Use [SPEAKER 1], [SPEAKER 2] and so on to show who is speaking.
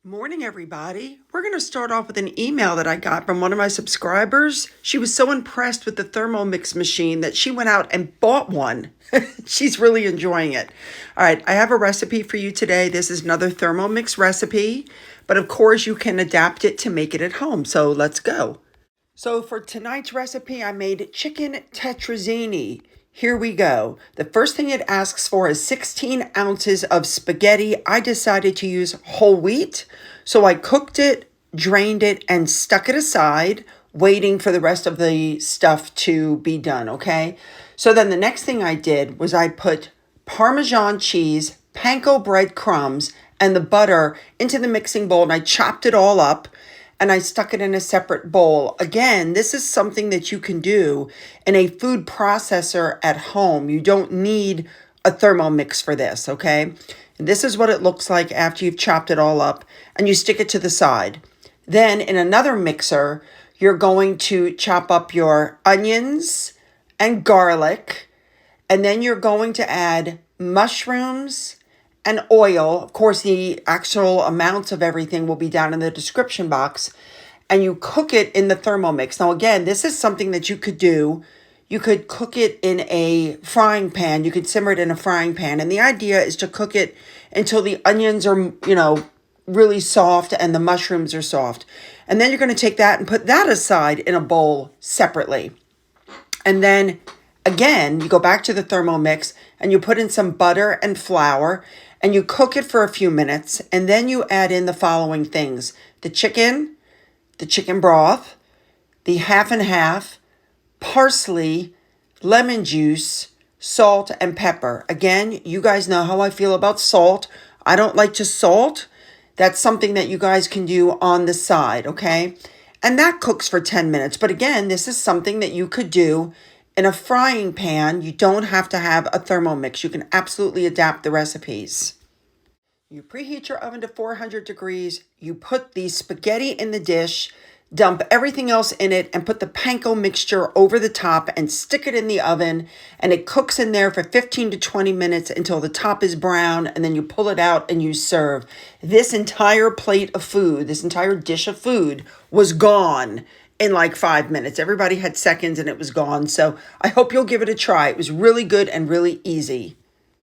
[SPEAKER 1] Morning, everybody. We're going to start off with an email that I got from one of my subscribers. She was so impressed with the Thermomix machine that she went out and bought one. She's really enjoying it. All right, I have a recipe for you today. This is another Thermomix recipe, but of course you can adapt it to make it at home. So let's go. So for tonight's recipe, I made chicken tetrazzini. Here we go. The first thing it asks for is 16 ounces of spaghetti. I decided to use whole wheat, so I cooked it, drained it, and stuck it aside, waiting for the rest of the stuff to be done, okay? So then the next thing I did was I put Parmesan cheese, panko bread crumbs, and the butter into the mixing bowl, and I chopped it all up and I stuck it in a separate bowl. Again, this is something that you can do in a food processor at home. You don't need a Thermomix for this, okay? And this is what it looks like after you've chopped it all up and you stick it to the side. Then in another mixer, you're going to chop up your onions and garlic, and then you're going to add mushrooms and oil. Of course, the actual amounts of everything will be down in the description box. And you cook it in the Thermomix. Now, again, this is something that you could do. You could cook it in a frying pan. You could simmer it in a frying pan. And the idea is to cook it until the onions are, really soft and the mushrooms are soft. And then you're going to take that and put that aside in a bowl separately. And then, again, you go back to the Thermomix and you put in some butter and flour and you cook it for a few minutes, and then you add in the following things: the chicken broth, the half and half, parsley, lemon juice, salt, and pepper. Again, you guys know how I feel about salt. I don't like to salt. That's something that you guys can do on the side, okay? And that cooks for 10 minutes. But again, this is something that you could do in a frying pan. You don't have to have a Thermomix. You can absolutely adapt the recipes. You preheat your oven to 400 degrees. You put the spaghetti in the dish, dump everything else in it, and put the panko mixture over the top and stick it in the oven. And it cooks in there for 15 to 20 minutes until the top is brown. And then you pull it out and you serve. This entire plate of food, this entire dish of food was gone in like 5 minutes. Everybody had seconds and it was gone. So I hope you'll give it a try. It was really good and really easy.